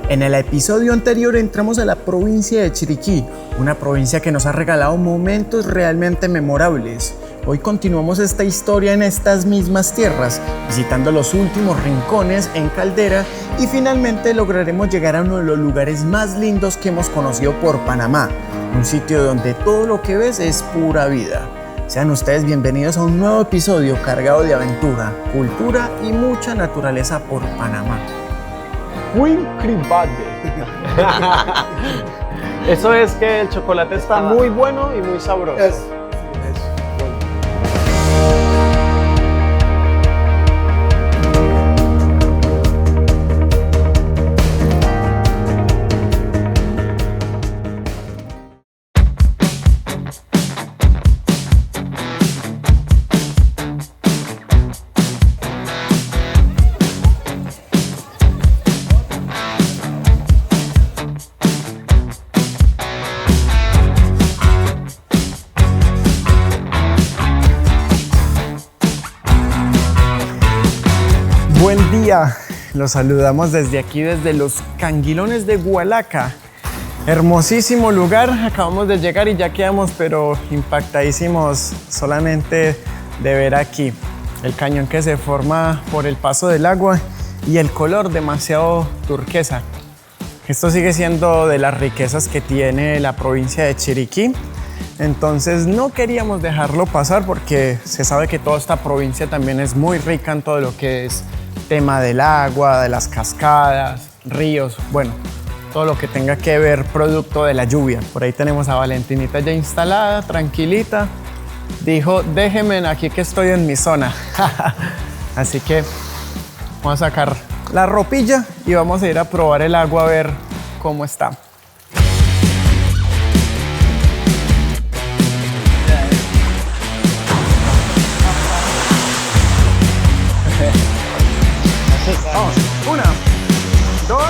En el episodio anterior entramos a la provincia de Chiriquí, una provincia que nos ha regalado momentos realmente memorables. Hoy continuamos esta historia en estas mismas tierras, visitando los últimos rincones en Caldera y finalmente lograremos llegar a uno de los lugares más lindos que hemos conocido por Panamá, un sitio donde todo lo que ves es pura vida. Sean ustedes bienvenidos a un nuevo episodio cargado de aventura, cultura y mucha naturaleza por Panamá. Wilcribade. Eso es que el chocolate está muy bueno y muy sabroso. Buen día, los saludamos desde aquí, desde los Canguilones de Hualaca. Hermosísimo lugar, acabamos de llegar y ya quedamos pero impactadísimos solamente de ver aquí el cañón que se forma por el paso del agua y el color demasiado turquesa. Esto sigue siendo de las riquezas que tiene la provincia de Chiriquí. Entonces no queríamos dejarlo pasar porque se sabe que toda esta provincia también es muy rica en todo lo que es tema del agua, de las cascadas, ríos, bueno, todo lo que tenga que ver producto de la lluvia. Por ahí tenemos a Valentinita ya instalada, tranquilita. Dijo, déjenme aquí que estoy en mi zona. Así que vamos a sacar la ropilla y vamos a ir a probar el agua a ver cómo está. Vamos, 1, 2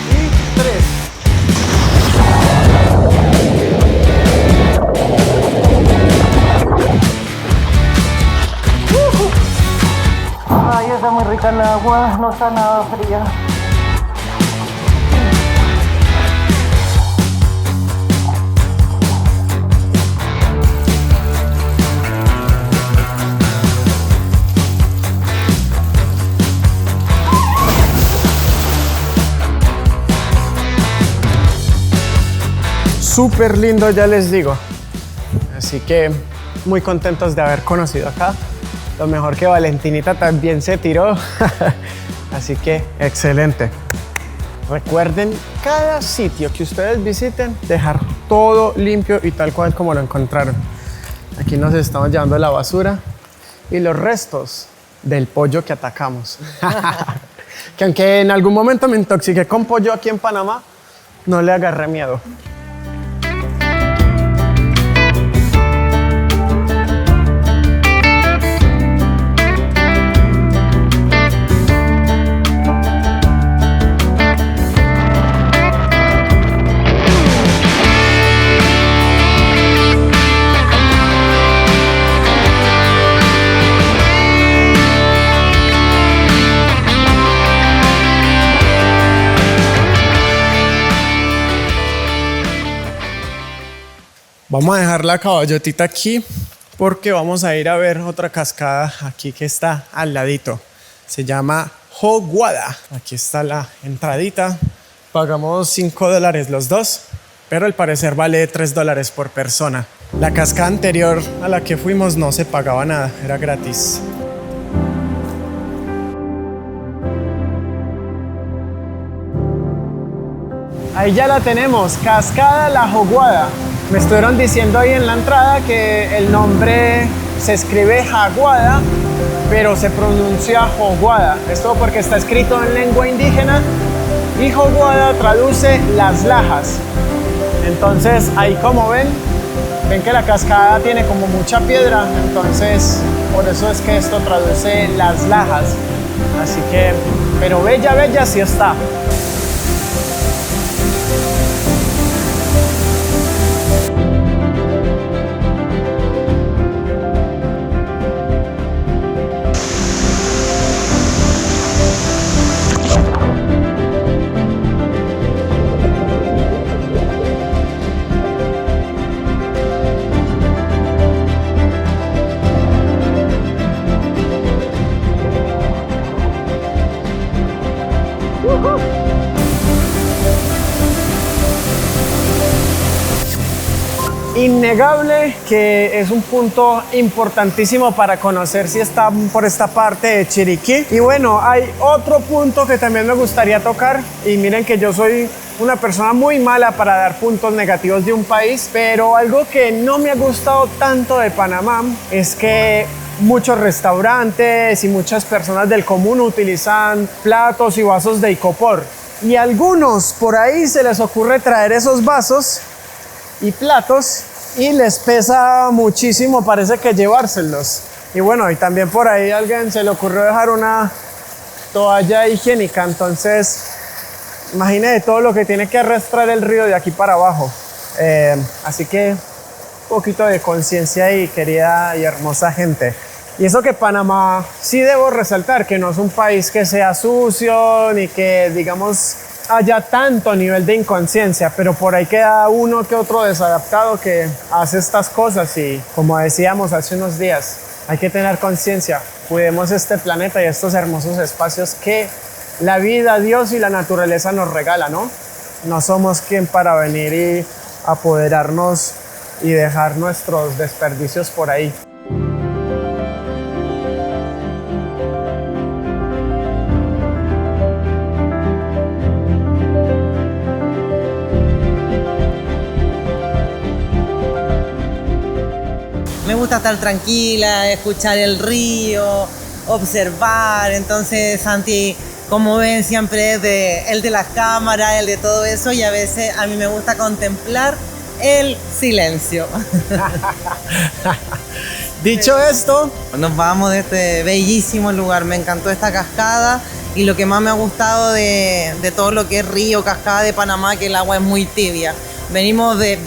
y 3. Ay, está muy rica el agua, no está nada fría. Súper lindo, ya les digo. Así que muy contentos de haber conocido acá. Lo mejor que Valentinita también se tiró. Así que excelente. Recuerden, cada sitio que ustedes visiten, dejar todo limpio y tal cual como lo encontraron. Aquí nos estamos llevando la basura y los restos del pollo que atacamos. Que aunque en algún momento me intoxiqué con pollo aquí en Panamá, no le agarré miedo. Vamos a dejar la caballotita aquí porque vamos a ir a ver otra cascada aquí que está al ladito. Se llama Joguada. Aquí está la entradita. Pagamos $5 los dos, pero al parecer vale $3 por persona. La cascada anterior a la que fuimos no se pagaba nada, era gratis. Ahí ya la tenemos, Cascada La Joguada. Me estuvieron diciendo ahí en la entrada que el nombre se escribe Jaguada, pero se pronuncia Joguada. Esto porque está escrito en lengua indígena y Joguada traduce las lajas. Entonces ahí como ven que la cascada tiene como mucha piedra, entonces por eso es que esto traduce las lajas. Así que, pero bella, bella sí está. innegable que es un punto importantísimo para conocer si están por esta parte de Chiriquí. Y bueno, hay otro punto que también me gustaría tocar, y miren que yo soy una persona muy mala para dar puntos negativos de un país, pero algo que no me ha gustado tanto de Panamá es que muchos restaurantes y muchas personas del común utilizan platos y vasos de icopor, y a algunos por ahí se les ocurre traer esos vasos y platos y les pesa muchísimo, parece que llevárselos. Y bueno, y también por ahí a alguien se le ocurrió dejar una toalla higiénica, entonces imagínate todo lo que tiene que arrastrar el río de aquí para abajo. Así que un poquito de conciencia ahí, querida y hermosa gente. Y eso que Panamá sí debo resaltar, que no es un país que sea sucio ni que digamos haya tanto nivel de inconsciencia, pero por ahí queda uno que otro desadaptado que hace estas cosas, y como decíamos hace unos días, hay que tener conciencia, cuidemos este planeta y estos hermosos espacios que la vida, Dios y la naturaleza nos regala, ¿no? No somos quien para venir y apoderarnos y dejar nuestros desperdicios por ahí. Me gusta estar tranquila, escuchar el río, observar. Entonces Santi, como ven, siempre es el de las cámaras, el de todo eso, y a veces a mí me gusta contemplar el silencio. Dicho esto, Nos vamos de este bellísimo lugar. Me encantó esta cascada, y lo que más me ha gustado de todo lo que es río, cascada de Panamá, que el agua es muy tibia. Venimos de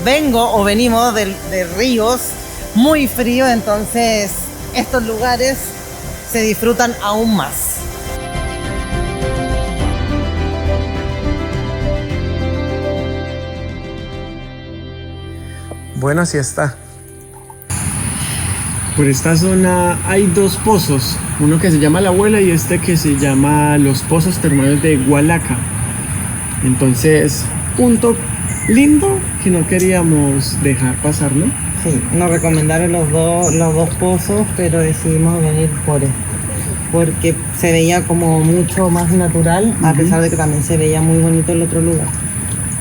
ríos muy fríos, entonces estos lugares se disfrutan aún más. bueno, así está. Por esta zona hay dos pozos, uno que se llama La Abuela y este que se llama los Pozos Termales de Hualaca. Entonces, punto lindo que no queríamos dejar pasar, ¿no? Sí, nos recomendaron los dos pozos, pero decidimos venir por este, porque se veía como mucho más natural, a pesar de que también se veía muy bonito el otro lugar.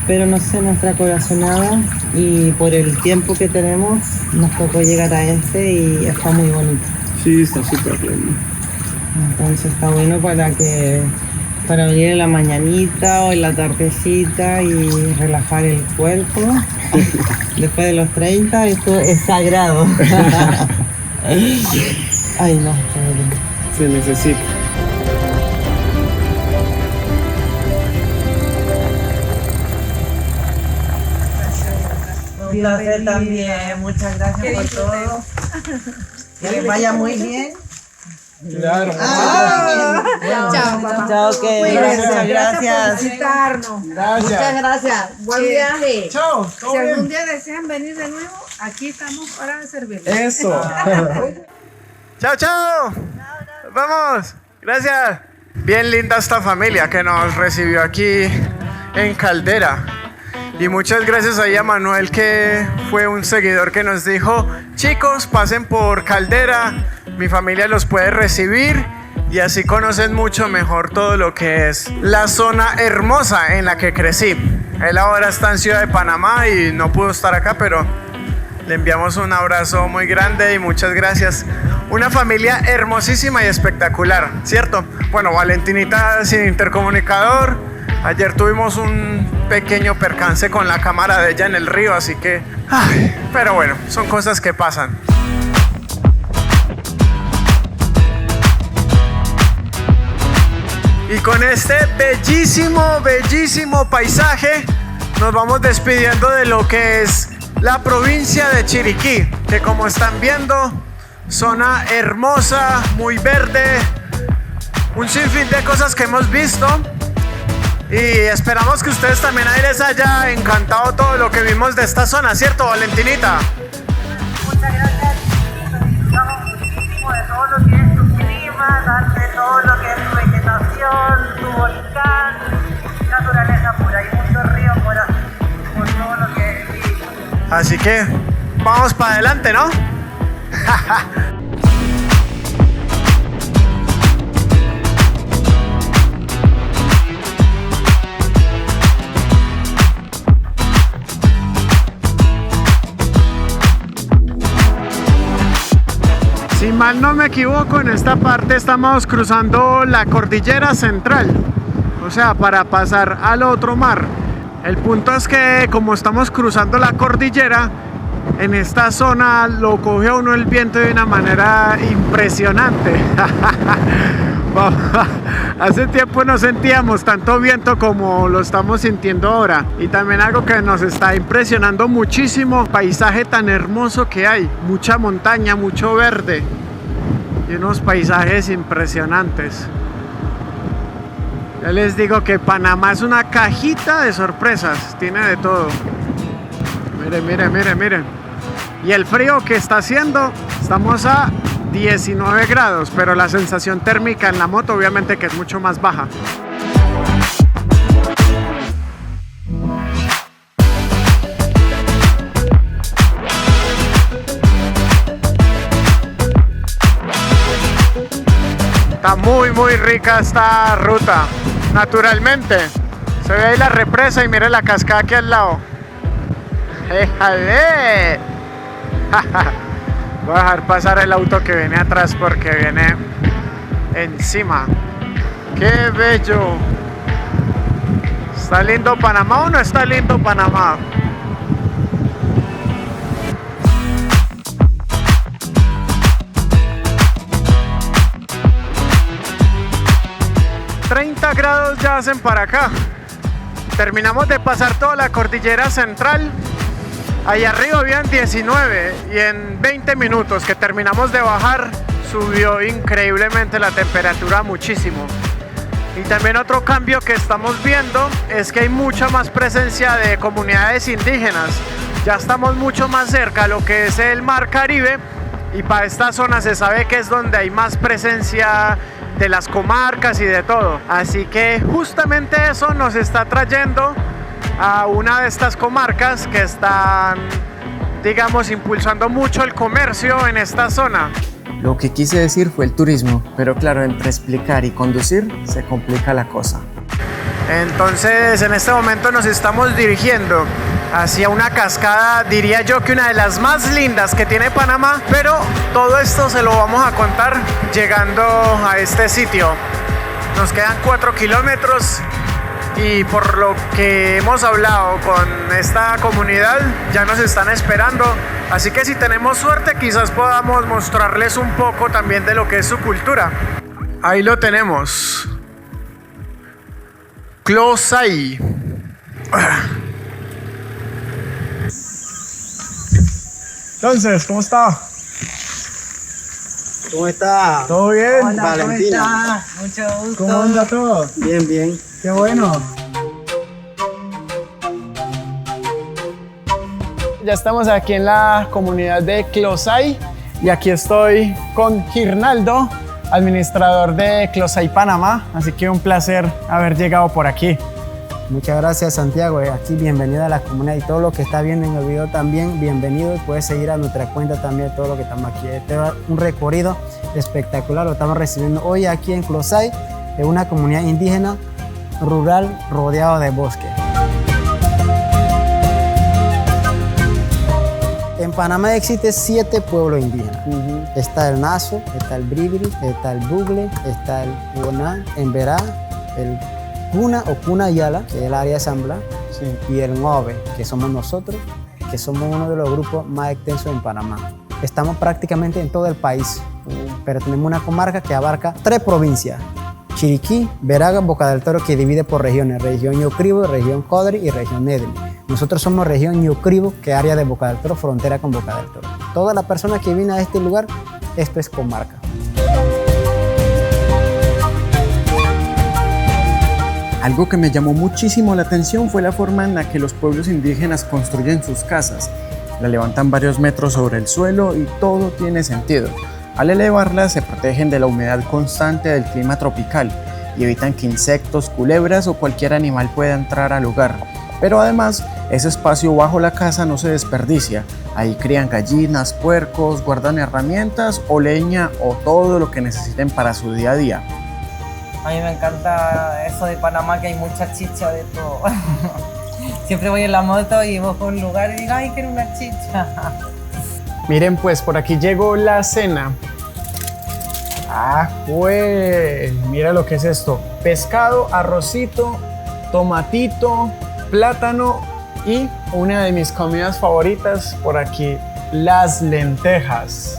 Pero no sé, nuestra corazonada, y por el tiempo que tenemos, nos tocó llegar a este y está muy bonito. Sí, está súper lindo. Entonces está bueno para venir en la mañanita o en la tardecita y relajar el cuerpo. Después de los 30, esto es sagrado. Ay, no, Se necesita. un placer también. Muchas gracias por todo. Que les vaya muy bien. Claro. Chao, que muchas gracias. Invitarnos. Gracias. Muchas gracias. Buen viaje. Chao. Si algún día desean venir de nuevo, aquí estamos para servirles. Eso. Chao, chao. Vamos. Gracias. Bien linda esta familia que nos recibió aquí en Caldera. Y muchas gracias ahí a Manuel, que fue un seguidor que nos dijo: chicos, pasen por Caldera, mi familia los puede recibir, y así conocen mucho mejor todo lo que es la zona hermosa en la que crecí. Él ahora está en Ciudad de Panamá y no pudo estar acá, pero le enviamos un abrazo muy grande y muchas gracias. Una familia hermosísima y espectacular, ¿cierto? Bueno, Valentinita sin intercomunicador. Ayer tuvimos un pequeño percance con la cámara de ella en el río, así que... pero bueno, son cosas que pasan. Y con este bellísimo, bellísimo paisaje, nos vamos despidiendo de lo que es la provincia de Chiriquí, que como están viendo, zona hermosa, muy verde, un sinfín de cosas que hemos visto. Y esperamos que ustedes también ahí les haya encantado todo lo que vimos de esta zona, ¿cierto, Valentinita? Muchas gracias. Disfrutamos muchísimo de todo lo que es tu clima, de todo lo que es tu vegetación, tu volcán, naturaleza pura. Hay mucho río por todo lo que es. Así que Vamos para adelante, ¿no? Si mal no me equivoco, en esta parte estamos cruzando la cordillera central, o sea, para pasar al otro mar. El punto es que como estamos cruzando la cordillera, en esta zona lo coge a uno el viento de una manera impresionante. Hace tiempo no sentíamos tanto viento como lo estamos sintiendo ahora. Y también algo que nos está impresionando muchísimo, paisaje tan hermoso que hay, mucha montaña, mucho verde y unos paisajes impresionantes. Ya les digo que Panamá es una cajita de sorpresas, tiene de todo. Miren, miren, miren, miren. Y el frío que está haciendo, estamos a 19 grados, pero la sensación térmica en la moto obviamente que es mucho más baja. Está muy rica esta ruta. Naturalmente, se ve ahí la represa y mire la cascada aquí al lado. ¡Éjale! Voy a dejar pasar el auto que viene atrás porque viene encima. ¡Qué bello! ¿Está lindo Panamá o no está lindo Panamá? Grados ya hacen para acá. Terminamos de pasar toda la cordillera central. Allá arriba habían 19 y en 20 minutos que terminamos de bajar subió increíblemente la temperatura muchísimo. Y también otro cambio que estamos viendo es que hay mucha más presencia de comunidades indígenas. Ya estamos mucho más cerca a lo que es el Mar Caribe y para esta zona se sabe que es donde hay más presencia de las comarcas y de todo. Así que justamente eso nos está trayendo a una de estas comarcas que están, digamos, impulsando mucho el comercio en esta zona. Lo que quise decir fue el turismo, pero claro, entre explicar y conducir se complica la cosa. Entonces, en este momento nos estamos dirigiendo hacia una cascada, diría yo que una de las más lindas que tiene Panamá, pero todo esto se lo vamos a contar llegando a este sitio. Nos quedan 4 kilómetros y por lo que hemos hablado con esta comunidad ya nos están esperando, así que si tenemos suerte quizás podamos mostrarles un poco también de lo que es su cultura. Ahí lo tenemos, Closay. Entonces, ¿cómo está? ¿Cómo está? ¿Todo bien? Hola, Valentina. ¿cómo está? Mucho gusto. ¿Cómo anda todo? Bien, bien. Qué bueno. Ya estamos aquí en la comunidad de Closay y aquí estoy con Girnaldo, administrador de Closay Panamá, así que un placer haber llegado por aquí. Muchas gracias, Santiago. Aquí bienvenido a la comunidad y todo lo que está viendo en el video también, bienvenido y puedes seguir a nuestra cuenta también todo lo que estamos aquí. Este es un recorrido espectacular, lo estamos recibiendo hoy aquí en Closay, de una comunidad indígena rural rodeado de bosque. En Panamá existen 7 pueblos indígenas. Está el Naso, está el Bribri, está el Bugle, está el Huoná, Emberá, el Cuna o Cuna Yala, que es el área de Zambla, y el Ngove, que somos nosotros, que somos uno de los grupos más extensos en Panamá. Estamos prácticamente en todo el país, pero tenemos una comarca que abarca 3 provincias: Chiriquí, Veraga, Boca del Toro, que divide por regiones: región Ñucribo, región Codri y región Nedri. Nosotros somos región Ñucribo, que es área de Boca del Toro, frontera con Boca del Toro. Todas las personas que vienen a este lugar, esto es comarca. Algo que me llamó muchísimo la atención fue la forma en la que los pueblos indígenas construyen sus casas. La levantan varios metros sobre el suelo y todo tiene sentido. Al elevarlas se protegen de la humedad constante del clima tropical y evitan que insectos, culebras o cualquier animal pueda entrar al lugar. Pero además Ese espacio bajo la casa no se desperdicia. Ahí crían gallinas, puercos, guardan herramientas o leña o todo lo que necesiten para su día a día. A mí me encanta eso de Panamá, que hay mucha chicha de todo. Siempre voy en la moto y voy a un lugar y digo, ay, quiero una chicha. Miren, pues por aquí llegó la cena. Ah, pues, mira lo que es esto. Pescado, arrocito, tomatito, plátano y una de mis comidas favoritas por aquí, las lentejas.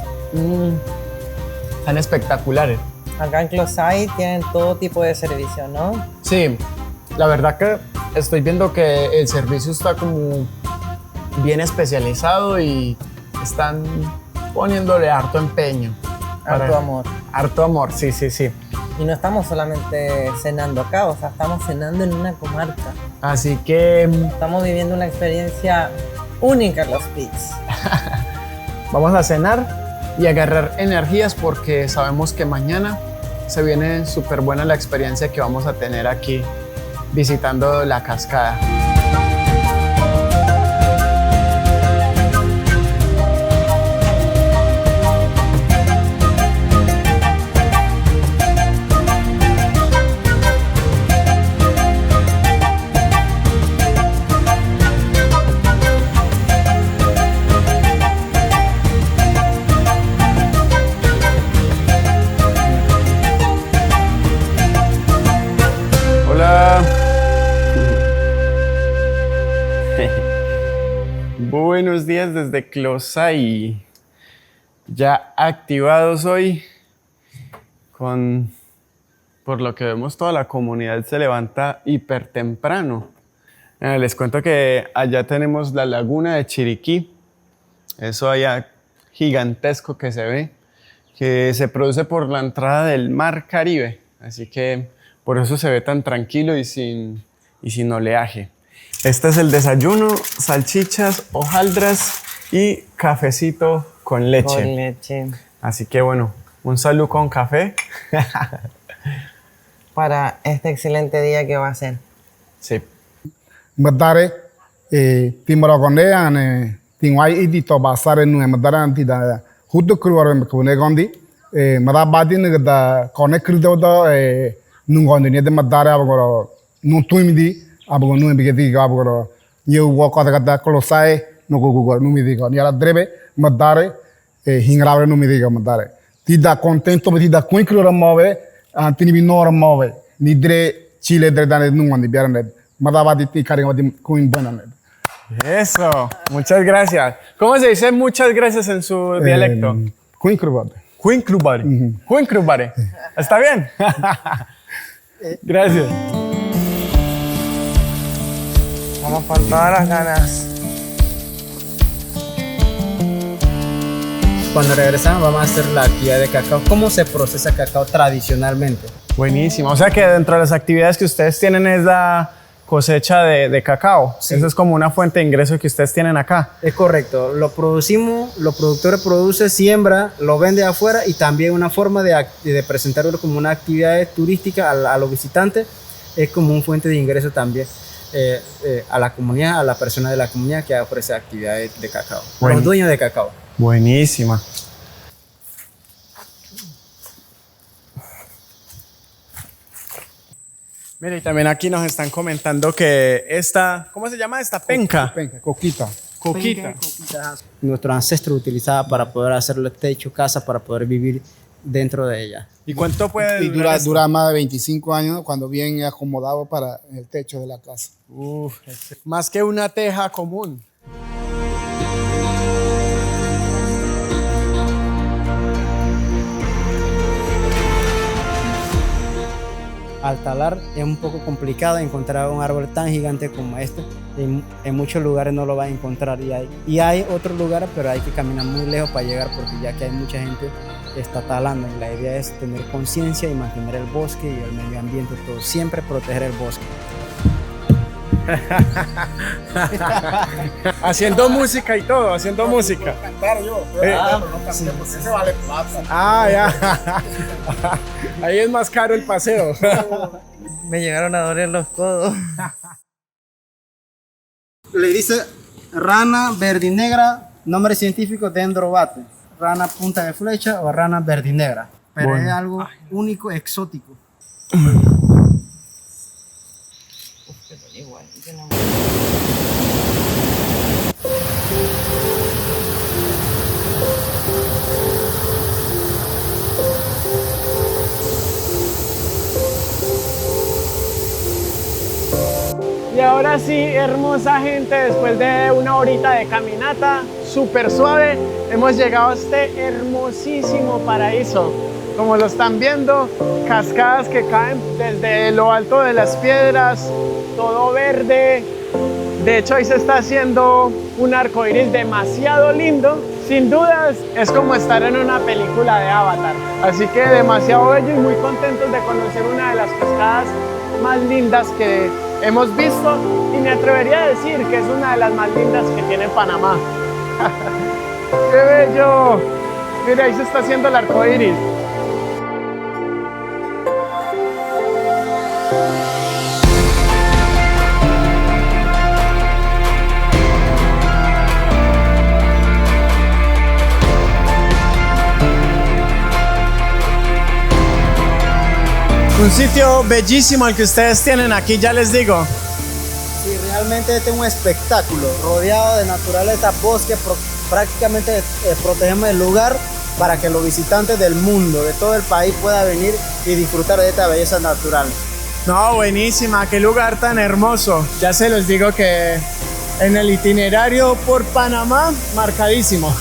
Están espectaculares. Acá en Closay tienen todo tipo de servicio, ¿no? Sí, la verdad que estoy viendo que el servicio está como bien especializado y están poniéndole harto empeño. Harto amor. Harto amor, sí, sí, sí. Y no estamos solamente cenando acá, o sea, estamos cenando en una comarca. Así que Estamos viviendo una experiencia única en Los Pics. vamos a cenar y agarrar energías porque sabemos que mañana se viene súper buena la experiencia que vamos a tener aquí visitando la cascada. Hola. Buenos días desde Closay. Ya activados hoy por lo que vemos toda la comunidad se levanta hiper temprano. Les cuento que allá tenemos la laguna de Chiriquí. Eso allá gigantesco que se ve, que se produce por la entrada del mar Caribe. Así que por eso se ve tan tranquilo y sin oleaje. Este es el desayuno, salchichas, hojaldras y cafecito con leche. Con leche. Así que bueno, un salud con café. Para este excelente día que va a ser. Sí. Madare timorogonde ane tingwai idito basare nu madara antida hudu kruwar mekune gondi madabadi ne da kone krido do nungondi ne de madare abgoro nu tuimidi abgo nu bigedi abgoro new walk da Closay no go nu midi go niala drebe madare hingrawe nu midi go madare tida contento tida kuin kruwar move antini binora move nidre chile dre dane nungondi biarane madabadi ti karingodi kuin buena. Eso, muchas gracias. ¿Cómo se dice muchas gracias en su dialecto? Kuin krubade. Huinclubare. Huinclubare. ¿Está bien? Gracias. Vamos con todas las ganas. Cuando regresamos vamos a hacer la actividad de cacao. ¿Cómo se procesa cacao tradicionalmente? Buenísimo. O sea que dentro de las actividades que ustedes tienen es la cosecha de cacao. Sí. Eso es como una fuente de ingreso que ustedes tienen acá. Es correcto. Lo producimos, los productores producen, siembra, lo vende afuera y también una forma de presentarlo como una actividad turística a los visitantes. Es como una fuente de ingreso también a la comunidad, a la persona de la comunidad que ofrece actividades de cacao. Bueno. Los dueños de cacao. Buenísima. Mire, y también aquí nos están comentando que esta, ¿cómo se llama esta? Penca. Penca, coquita. Coquita. Nuestro ancestro utilizaba para poder hacerle techo, casa, para poder vivir dentro de ella. ¿Y cuánto puede Y durar esto? dura más de 25 años cuando bien acomodado para el techo de la casa. Uf, más que una teja común. Al talar es un poco complicado encontrar un árbol tan gigante como este. En muchos lugares no lo vas a encontrar y hay otros lugares, pero hay que caminar muy lejos para llegar porque ya que hay mucha gente que está talando. Y la idea es tener conciencia y mantener el bosque y el medio ambiente, todo. Siempre proteger el bosque. Haciendo música y todo, haciendo música. Cantar yo, sí. porque ese vale plata. Ah, ya. Ahí es más caro el paseo. Me llegaron a doler los codos. le dice rana verdinegra, nombre científico dendrobate. Rana punta de flecha o rana verdinegra. Pero es algo único, exótico. Y ahora sí, hermosa gente, después de una horita de caminata súper suave, hemos llegado a este hermosísimo paraíso. Como lo están viendo, cascadas que caen desde lo alto de las piedras, todo verde. De hecho, ahí se está haciendo un arco iris demasiado lindo. Sin dudas, es como estar en una película de Avatar. Así que demasiado bello y muy contentos de conocer una de las cascadas más lindas que hemos visto. Y me atrevería a decir que es una de las más lindas que tiene Panamá. ¡Qué bello! Mira, ahí se está haciendo el arco iris. Un sitio bellísimo el que ustedes tienen aquí, ya les digo. Sí, realmente este es un espectáculo, rodeado de naturaleza, bosque, prácticamente protegemos el lugar para que los visitantes del mundo, de todo el país, puedan venir y disfrutar de esta belleza natural. No, buenísima, qué lugar tan hermoso. Ya se los digo que en el itinerario por Panamá, marcadísimo.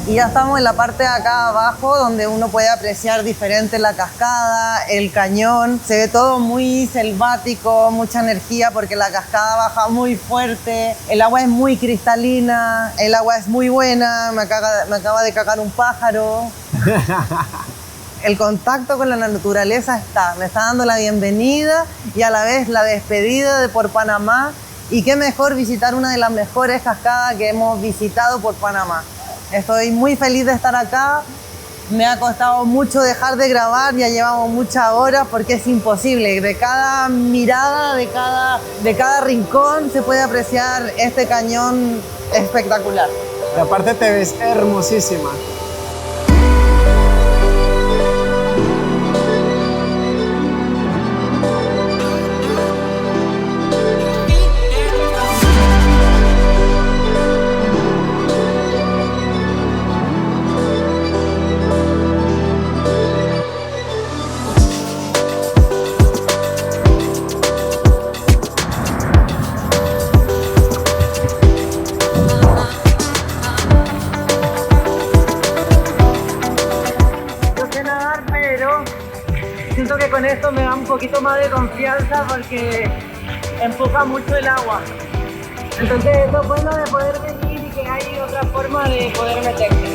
Y ya estamos en la parte de acá abajo donde uno puede apreciar diferente la cascada, el cañón. Se ve todo muy selvático, mucha energía porque la cascada baja muy fuerte. El agua es muy cristalina, el agua es muy buena. Me acaba de cagar un pájaro. El contacto con la naturaleza me está dando la bienvenida y a la vez la despedida de por Panamá. Y qué mejor visitar una de las mejores cascadas que hemos visitado por Panamá. Estoy muy feliz de estar acá. Me ha costado mucho dejar de grabar, ya llevamos muchas horas porque es imposible. De cada mirada, de cada rincón se puede apreciar este cañón espectacular. Y aparte te ves hermosísima. Siento que con esto me da un poquito más de confianza porque empuja mucho el agua. Entonces eso es bueno de poder venir y que hay otra forma de poder meterse.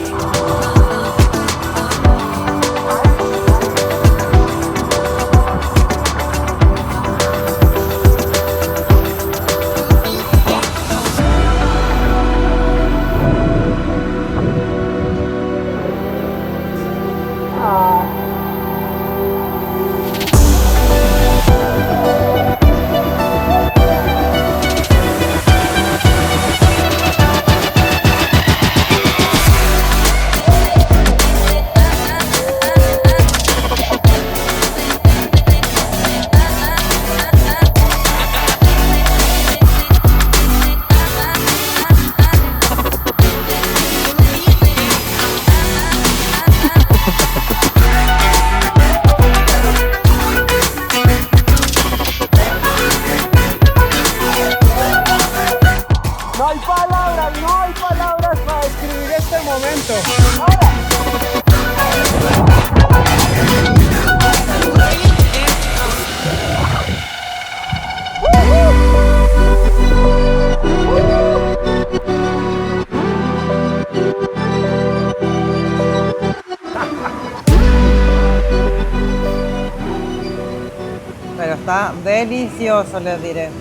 Está delicioso, les diré.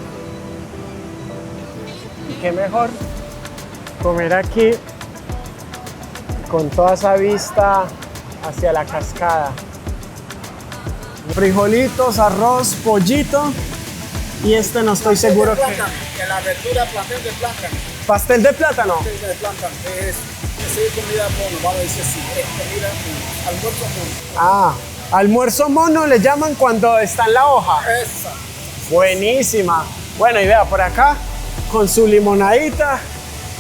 Y qué mejor comer aquí con toda esa vista hacia la cascada. Frijolitos, arroz, pollito y no estoy seguro que... La verdura, pastel de plátano. ¿Pastel de plátano? Pastel de plátano. Es comida mono, vamos a decir así. Es comida almuerzo mono. Ah, almuerzo mono le llaman cuando está en la hoja. Esa. Buenísima. Bueno, y vea, por acá, con su limonadita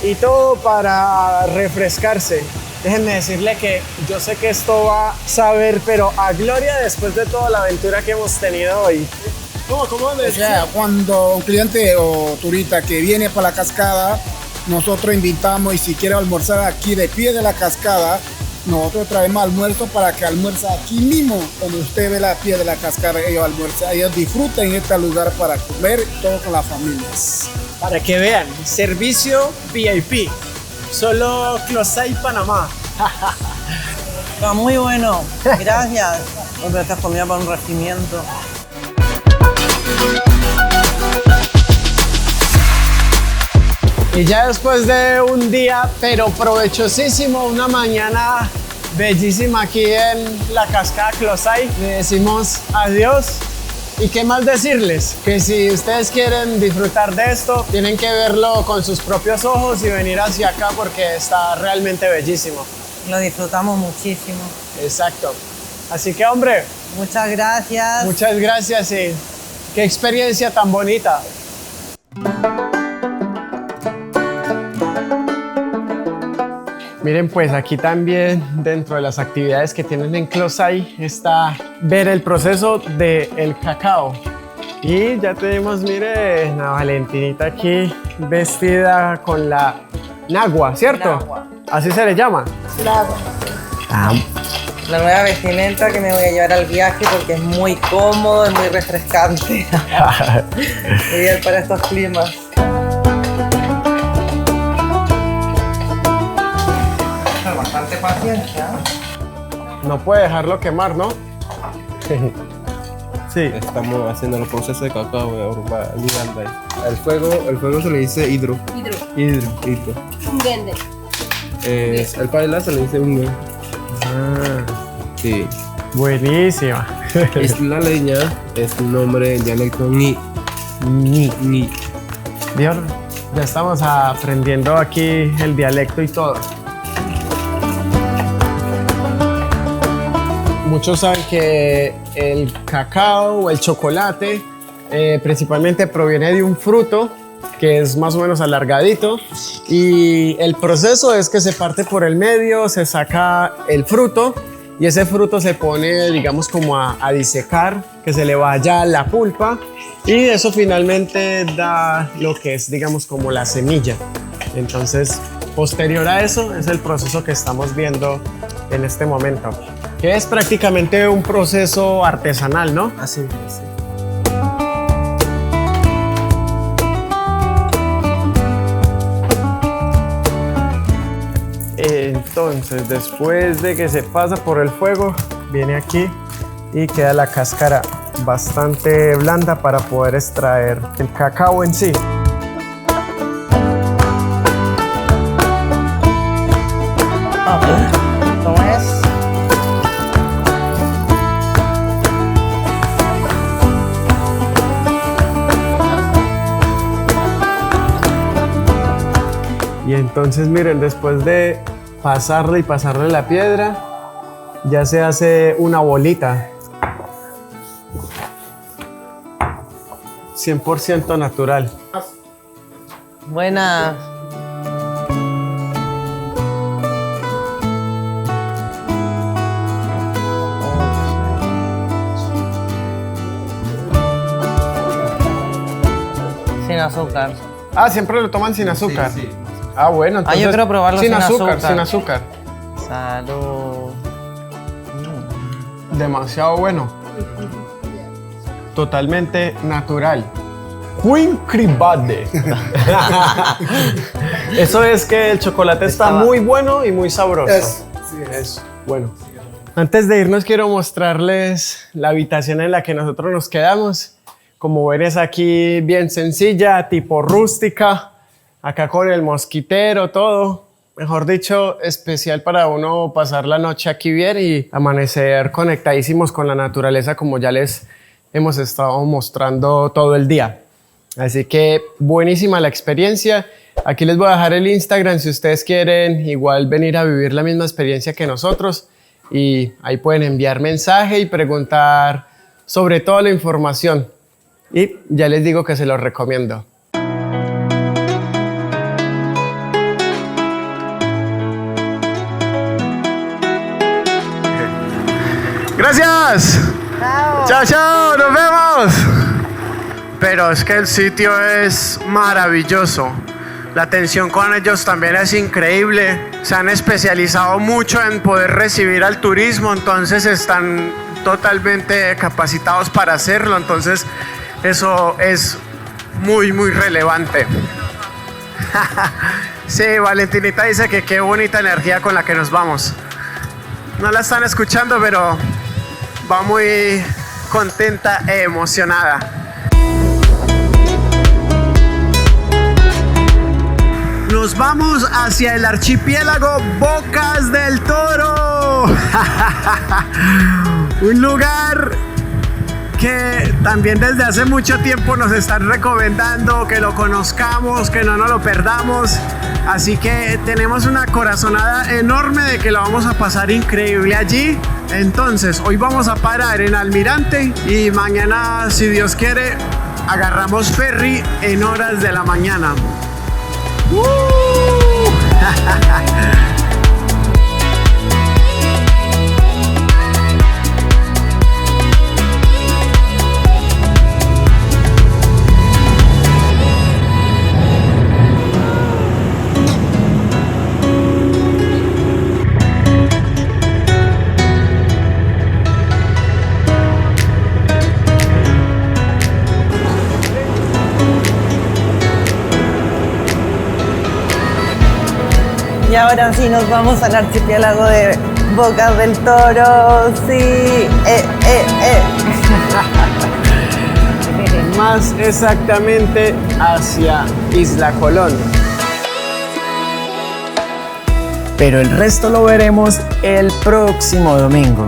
y todo para refrescarse. Déjenme decirle que yo sé que esto va a saber, pero a gloria después de toda la aventura que hemos tenido hoy. ¿Cómo me O sea, cuando un cliente o turista que viene para la cascada, nosotros invitamos y si quiere almorzar aquí de pie de la cascada, nosotros traemos almuerzo para que almuerce aquí mismo, donde usted ve la pie de la cascada, ellos almuerzan, ellos disfruten este lugar para comer todo con las familias. Para que vean, servicio VIP, solo Closay, Panamá. Está muy bueno. Gracias por estas comidas para un regimiento. Y ya después de un día, pero provechosísimo, una mañana bellísima aquí en la cascada Closay, le decimos adiós. ¿Y qué más decirles? Que si ustedes quieren disfrutar de esto, tienen que verlo con sus propios ojos y venir hacia acá porque está realmente bellísimo. Lo disfrutamos muchísimo. Exacto. Así que, hombre, Muchas gracias. muchas gracias y qué experiencia tan bonita. Miren, pues aquí también dentro de las actividades que tienen en Closay está ver el proceso del cacao. Y ya tenemos, miren, a Valentinita aquí vestida con la nagua, ¿cierto? Nagua. Así se le llama. La nueva vestimenta que me voy a llevar al viaje porque es muy cómodo y muy refrescante. Ideal para estos climas. Bastante paciencia. No puede dejarlo quemar, ¿no? Sí. Estamos haciendo el proceso de cacao en Uganda. El fuego se le dice hidro. Hidro. Ungende. El paila se le dice unge. Sí. Buenísima. Es la leña, es un nombre en dialecto ni. Dios, ya estamos aprendiendo aquí el dialecto y todo. Muchos saben que el cacao o el chocolate principalmente proviene de un fruto que es más o menos alargadito y el proceso es que se parte por el medio, se saca el fruto y ese fruto se pone, digamos, como a disecar, que se le vaya la pulpa y eso finalmente da lo que es, digamos, como la semilla. Entonces, posterior a eso es el proceso que estamos viendo en este momento, que es prácticamente un proceso artesanal, ¿no? Así es. Entonces, después de que se pasa por el fuego, viene aquí y queda la cáscara bastante blanda para poder extraer el cacao en sí. ¿Cómo es? Y entonces, miren, después de pasarle y pasarle la piedra, ya se hace una bolita. 100% natural. Buenas. Sin azúcar. Ah, siempre lo toman sin azúcar. Sí. Ah, bueno, entonces yo quiero probarlo sin azúcar. Sin azúcar. Salud. Demasiado bueno. Totalmente natural. Queen Cribade. Eso es que el chocolate está muy bueno y muy sabroso. Es bueno. Antes de irnos quiero mostrarles la habitación en la que nosotros nos quedamos. Como ven es aquí bien sencilla, tipo rústica, acá con el mosquitero, todo. Mejor dicho, especial para uno pasar la noche aquí bien y amanecer conectadísimos con la naturaleza como ya les hemos estado mostrando todo el día. Así que buenísima la experiencia. Aquí les voy a dejar el Instagram si ustedes quieren igual venir a vivir la misma experiencia que nosotros. Y ahí pueden enviar mensaje y preguntar sobre toda la información. Y ya les digo que se los recomiendo. Gracias. Chao. Chao, chao, nos vemos. Pero es que el sitio es maravilloso. La atención con ellos también es increíble. Se han especializado mucho en poder recibir al turismo, entonces están totalmente capacitados para hacerlo. Entonces eso es muy, muy relevante. Sí, Valentinita dice que qué bonita energía con la que nos vamos. No la están escuchando, pero va muy contenta e emocionada. Nos vamos hacia el archipiélago Bocas del Toro. Un lugar que también desde hace mucho tiempo nos están recomendando que lo conozcamos, que no nos lo perdamos. Así que tenemos una corazonada enorme de que lo vamos a pasar increíble allí. Entonces, hoy vamos a parar en Almirante y mañana, si Dios quiere, agarramos ferry en horas de la mañana. Y ahora sí nos vamos al archipiélago de Bocas del Toro. Sí, Más exactamente hacia Isla Colón. Pero el resto lo veremos el próximo domingo.